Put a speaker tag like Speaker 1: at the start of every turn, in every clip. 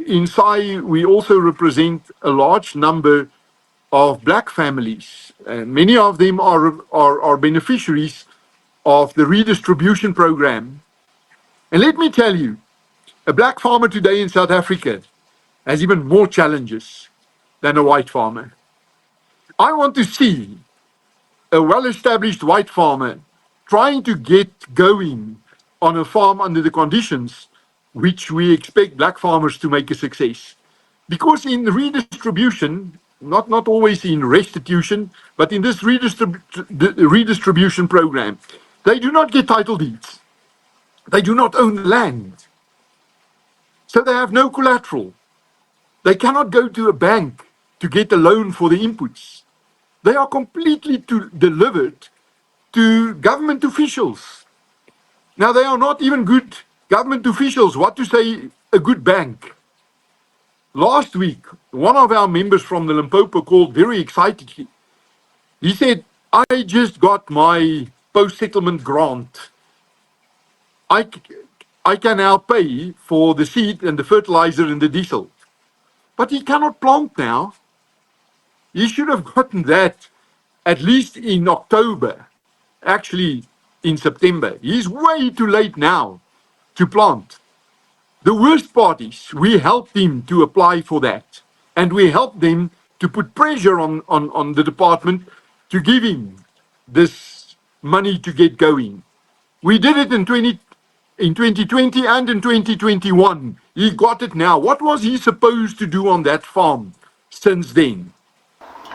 Speaker 1: in Sai, we also represent a large number of black families. And many of them are beneficiaries of the redistribution program. And let me tell you, a black farmer today in South Africa has even more challenges than a white farmer. I want to see a well-established white farmer trying to get going on a farm under the conditions which we expect black farmers to make a success. Because in redistribution, not always in restitution, but in this redistribution program, they do not get title deeds. They do not own land. So they have no collateral. They cannot go to a bank to get a loan for the inputs. They are completely delivered to government officials. Now, they are not even good government officials. What to say, a good bank? Last week, one of our members from the Limpopo called very excitedly. He said, I just got my post-settlement grant. I can now pay for the seed and the fertilizer and the diesel. But he cannot plant now. He should have gotten that at least in October, actually in September. He's way too late now to plant. The worst part is we helped him to apply for that. And we helped them to put pressure on the department to give him this money to get going. We did it in 2020 and in 2021. He got it now. What was he supposed to do on that farm since then?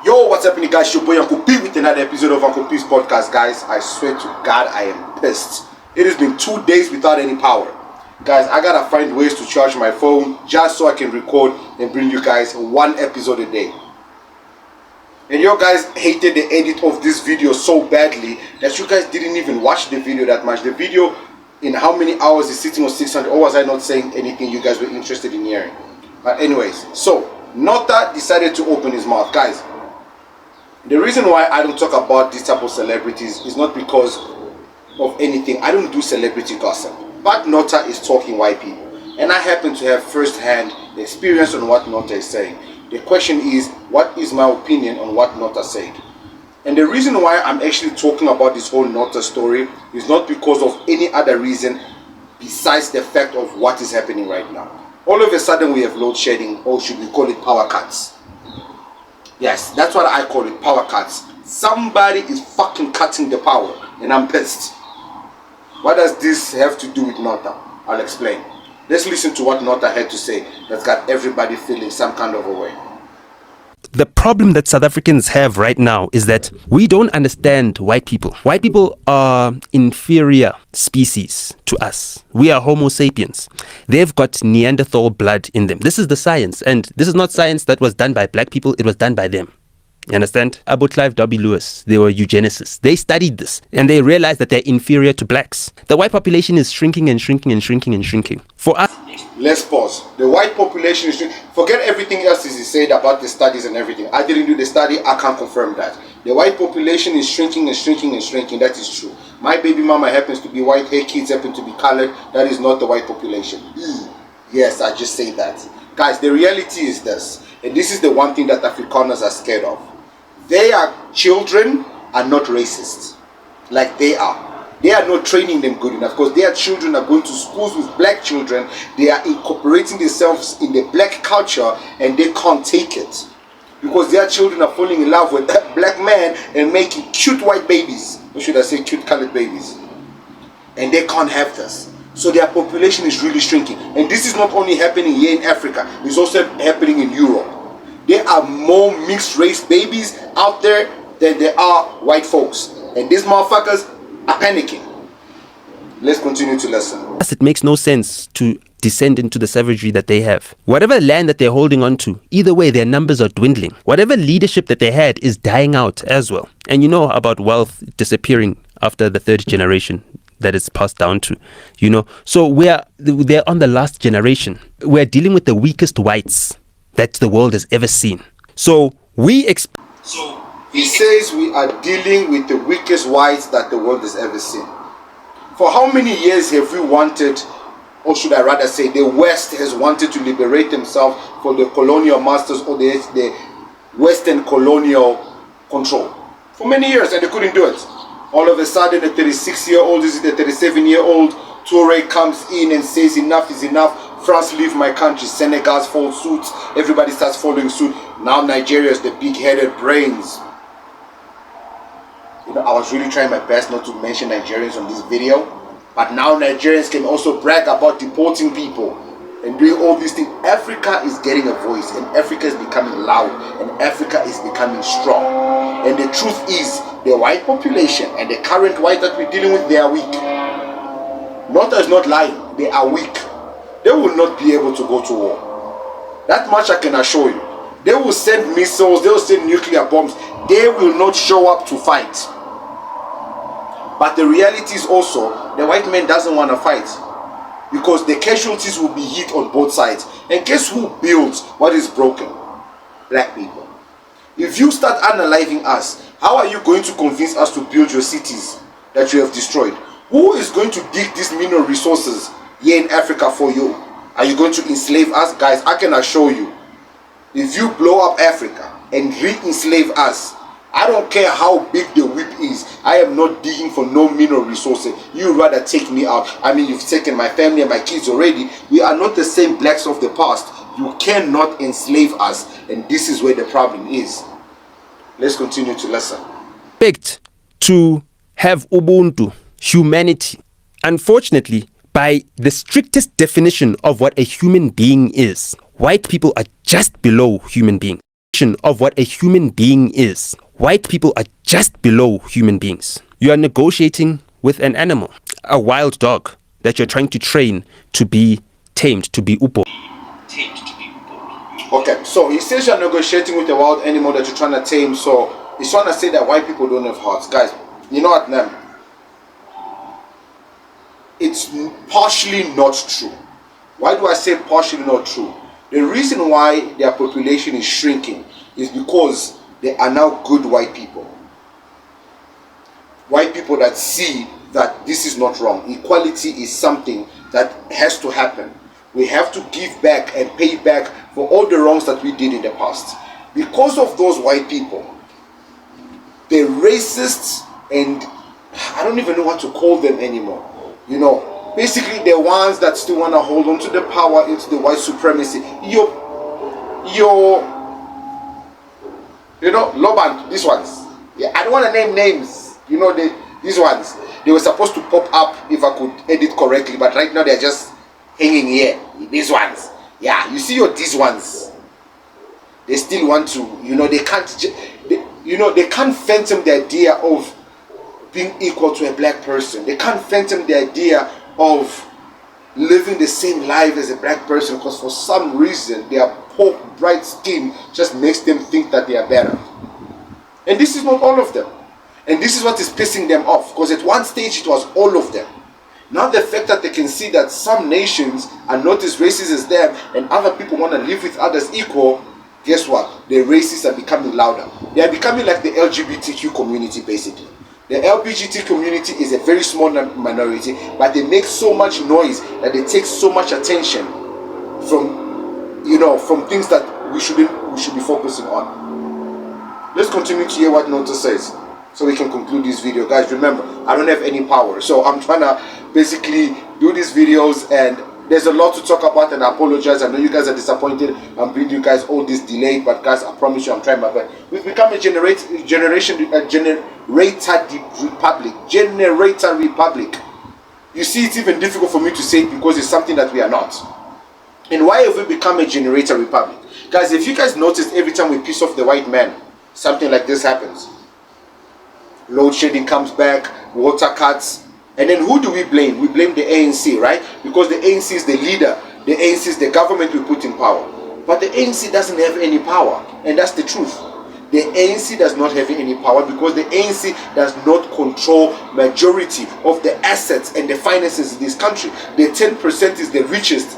Speaker 2: Yo, what's happening, guys? Your boy Uncle P with another episode of Uncle P's podcast, guys. I swear to God, I am pissed. It has been 2 days without any power. Guys, I gotta find ways to charge my phone just so I can record and bring you guys one episode a day. And you guys hated the edit of this video so badly that you guys didn't even watch the video that much. The video in how many hours is sitting on 600, or was I not saying anything you guys were interested in hearing? But anyways, so Nota decided to open his mouth. Guys, the reason why I don't talk about this type of celebrities is not because of anything. I don't do celebrity gossip. But Nota is talking white people. And I happen to have first-hand experience on what Nota is saying. The question is, what is my opinion on what Nota said? And the reason why I'm actually talking about this whole Nota story is not because of any other reason besides the fact of what is happening right now. All of a sudden we have load shedding, or should we call it power cuts? Yes, that's what I call it, power cuts. Somebody is fucking cutting the power, and I'm pissed. What does this have to do with Nota? I'll explain. Let's listen to what Nota had to say that's got everybody feeling some kind of a way.
Speaker 3: The problem that South Africans have right now is that we don't understand white people. White people are inferior species to us. We are Homo sapiens. They've got Neanderthal blood in them. This is the science. And this is not science that was done by black people. It was done by them. You understand? About Clive W. Lewis, they were eugenicists. They studied this and they realized that they're inferior to blacks. The white population is shrinking and shrinking and shrinking and shrinking. For us,
Speaker 2: let's pause. The white population is shrinking. Forget everything else is said about the studies and everything. I didn't do the study. I can't confirm that. The white population is shrinking and shrinking and shrinking. That is true. My baby mama happens to be white. Her kids happen to be colored. That is not the white population. Yes, I just say that. Guys, the reality is this. And this is the one thing that Afrikaners are scared of. Their children are not racist like they are. They are not training them good enough because their children are going to schools with black children. They are incorporating themselves in the black culture and they can't take it because their children are falling in love with black men and making cute white babies. Or should I say cute colored babies? And they can't have this. So their population is really shrinking. And this is not only happening here in Africa. It's also happening in Europe. There are more mixed race babies out there than there are white folks. And these motherfuckers are panicking. Let's continue to listen.
Speaker 3: It makes no sense to descend into the savagery that they have. Whatever land that they're holding on to, either way, their numbers are dwindling. Whatever leadership that they had is dying out as well. And you know about wealth disappearing after the third generation that is passed down to, you know. So they're on the last generation. We're dealing with the weakest whites that the world has ever seen. So
Speaker 2: he says we are dealing with the weakest whites that the world has ever seen. For how many years have we wanted or should I rather say the West has wanted to liberate themselves from the colonial masters or the Western colonial control for many years, and they couldn't do it. All of a sudden, a 36-year-old, is it a 37-year-old Toure comes in and says enough is enough. France, leave my country. Senegal follows suit. Everybody starts following suit. Now Nigeria is the big-headed brains. You know, I was really trying my best not to mention Nigerians on this video, but now Nigerians can also brag about deporting people and doing all these things. Africa is getting a voice, and Africa is becoming loud, and Africa is becoming strong. And the truth is, the white population and the current white that we're dealing with, they are weak. Malta is not lying, they are weak. They will not be able to go to war. That much I can assure you. They will send missiles, they will send nuclear bombs. They will not show up to fight. But the reality is also, the white man doesn't want to fight, because the casualties will be hit on both sides. And guess who builds what is broken? Black people. If you start analyzing us, how are you going to convince us to build your cities that you have destroyed? Who is going to dig these mineral resources here in Africa for you? Are you going to enslave us? Guys, I can assure you, if you blow up Africa and re-enslave us, I don't care how big the whip is, I am not digging for no mineral resources. You rather take me out. I mean, you've taken my family and my kids already. We are not the same blacks of the past. You cannot enslave us, and this is where the problem is. Let's continue to listen.
Speaker 3: Expect to have Ubuntu, humanity. Unfortunately, by the strictest definition of what a human being is, white people are just below human beings. Of what a human being is, white people are just below human beings. You are negotiating with an animal, a wild dog that you're trying to train to be tamed, to be upo.
Speaker 2: Okay, so he says you're negotiating with a wild animal that you're trying to tame, so he's trying to say that white people don't have hearts. Guys, you know what, man? It's partially not true. Why do I say partially not true? The reason why their population is shrinking is because they are now good white people. White people that see that this is not wrong. Equality is something that has to happen. We have to give back and pay back for all the wrongs that we did in the past. Because of those white people, the racists, and I don't even know what to call them anymore. You know, basically the ones that still want to hold on to the power, it's the white supremacy. You know, Loban, these ones. Yeah, I don't want to name names. You know, these ones. They were supposed to pop up if I could edit correctly, but right now they're just hanging here. These ones. Yeah, you see these ones. They still want to, you know, they can't phantom the idea of being equal to a black person. They can't phantom the idea of living the same life as a black person, because for some reason their poor bright skin just makes them think that they are better. And this is not all of them. And this is what is pissing them off, because at one stage it was all of them. Now the fact that they can see that some nations are not as racist as them and other people want to live with others equal, guess what? The racists are becoming louder. They are becoming like the LGBTQ community, basically. The LGBT community is a very small minority, but they make so much noise that they take so much attention from, you know, from things that we should be focusing on. Let's continue to hear what Nota says, so we can conclude this video. Guys, remember, I don't have any power, so I'm trying to basically do these videos, and there's a lot to talk about, and I apologize. I know you guys are disappointed. I'm bringing you guys all this delayed, but guys, I promise you I'm trying my best. We've become a generator republic. You see, it's even difficult for me to say it because it's something that we are not. And why have we become a generator republic? Guys, if you guys noticed, every time we piss off the white man, something like this happens. Load shedding comes back, water cuts, and then who do we blame? We blame the ANC, right? Because the ANC is the leader. The ANC is the government we put in power. But the ANC doesn't have any power, and that's the truth. The ANC does not have any power because the ANC does not control majority of the assets and the finances in this country. The 10% is the richest,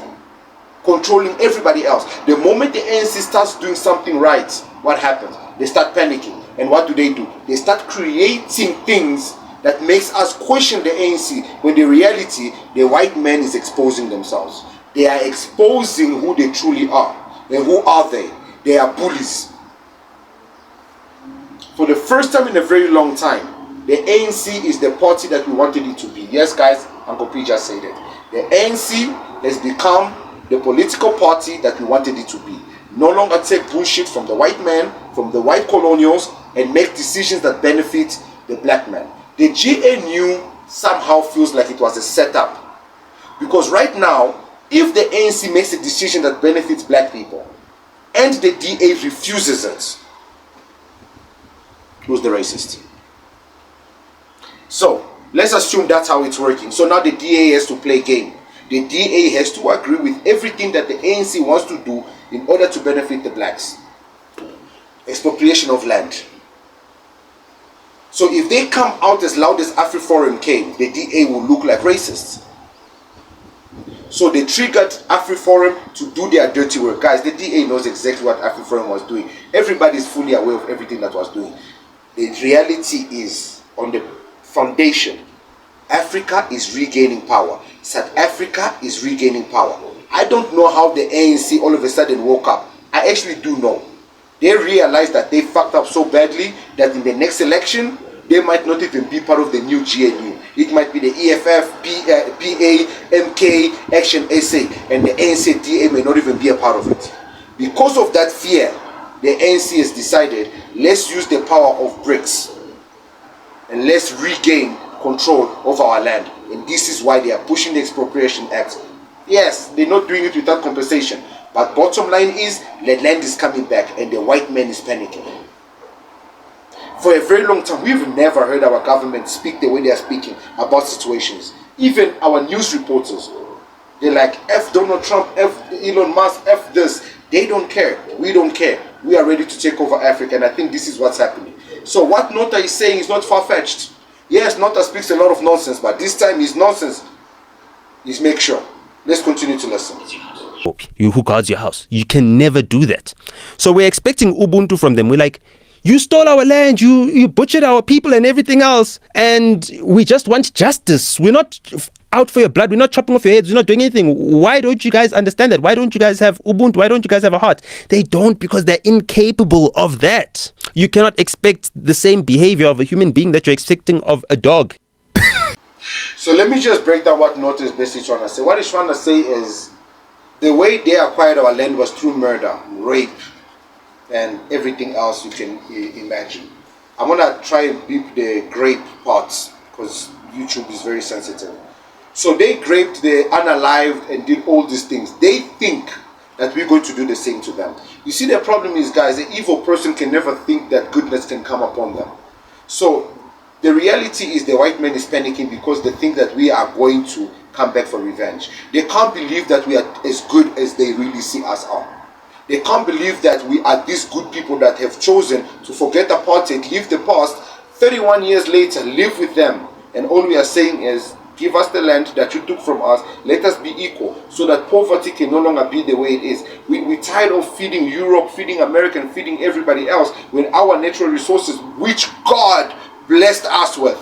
Speaker 2: controlling everybody else. The moment the ANC starts doing something right, what happens? They start panicking. And what do? They start creating things that makes us question the ANC, when in reality, the white man is exposing themselves. They are exposing who they truly are. And who are they? They are bullies. For the first time in a very long time, the ANC is the party that we wanted it to be. Yes, guys, Uncle P just said it. The ANC has become the political party that we wanted it to be. No longer take bullshit from the white man, from the white colonials, and make decisions that benefit the black man. The GNU somehow feels like it was a setup. Because right now, if the ANC makes a decision that benefits black people, and the DA refuses it, who's the racist? So, let's assume that's how it's working. So now the DA has to play game. The DA has to agree with everything that the ANC wants to do in order to benefit the blacks. Expropriation of land. So if they come out as loud as AfriForum came, the DA will look like racists. So they triggered AfriForum to do their dirty work. Guys, the DA knows exactly what AfriForum was doing. Everybody is fully aware of everything that was doing. The reality is, on the foundation, Africa is regaining power. South Africa is regaining power. I don't know how the ANC all of a sudden woke up. I actually do know. They realized that they fucked up so badly that in the next election, they might not even be part of the new GNU. It might be the EFF, PA, MK, Action SA, and the ANC DA may not even be a part of it. Because of that fear, the ANC has decided, let's use the power of BRICS and let's regain control of our land. And this is why they are pushing the Expropriation Act. Yes, they're not doing it without compensation, but bottom line is, the land is coming back and the white man is panicking. For a very long time, we've never heard our government speak the way they are speaking about situations. Even our news reporters, they're like, F Donald Trump, F Elon Musk, F this. They don't care. We don't care. We are ready to take over Africa, and I think this is what's happening. So what Nota is saying is not far-fetched. Yes, Nota speaks a lot of nonsense, but this time his nonsense is make sure. Let's continue to listen.
Speaker 3: You who guards your house. You can never do that. So we're expecting Ubuntu from them. We're like, you stole our land, you butchered our people and everything else, and we just want justice. We're not out for your blood. We're not chopping off your heads. We're not doing anything. Why don't you guys understand that? Why don't you guys have Ubuntu? Why don't you guys have a heart? They don't, because they're incapable of that. You cannot expect the same behavior of a human being that you're expecting of a dog.
Speaker 2: So let me just break down what Nota is basically trying to say. What he's trying to say is, the way they acquired our land was through murder, rape, and everything else you can imagine. I'm gonna try and beep the grape parts because YouTube is very sensitive. So they raped the unalived and did all these things. They think that we're going to do the same to them. You see, the problem is, guys, the evil person can never think that goodness can come upon them. So the reality is the white man is panicking because they think that we are going to come back for revenge. They can't believe that we are as good as they really see us are. They can't believe that we are these good people that have chosen to forget apartheid, leave the past, 31 years later, live with them. And all we are saying is, give us the land that you took from us, let us be equal, so that poverty can no longer be the way it is. We're tired of feeding Europe, feeding America, and feeding everybody else when our natural resources, which God blessed us with.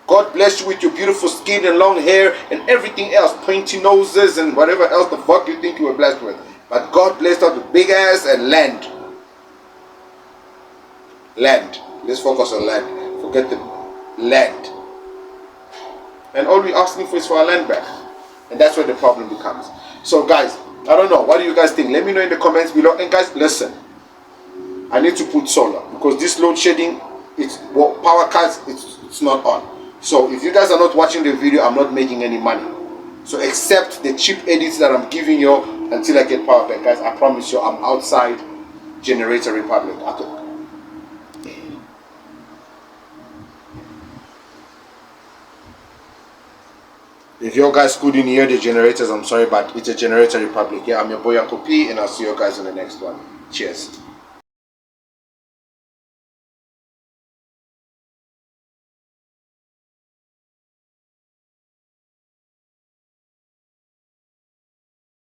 Speaker 2: God bless you with your beautiful skin and long hair and everything else, pointy noses and whatever else the fuck you think you were blessed with. But God blessed us with big ass and land. Land. Let's focus on land. Forget the land. And all we're asking for is for our land back. And that's where the problem becomes. So guys, I don't know. What do you guys think? Let me know in the comments below. And guys, listen. I need to put solar because this load shedding, power cuts, it's not on. So if you guys are not watching the video, I'm not making any money. So accept the cheap edits that I'm giving you until I get power back. Guys, I promise you I'm outside Generator Republic. If you guys couldn't hear the generators, I'm sorry, but it's a Generator Republic. Yeah, I'm your boy Uncle P, and I'll see you guys in the next one. Cheers.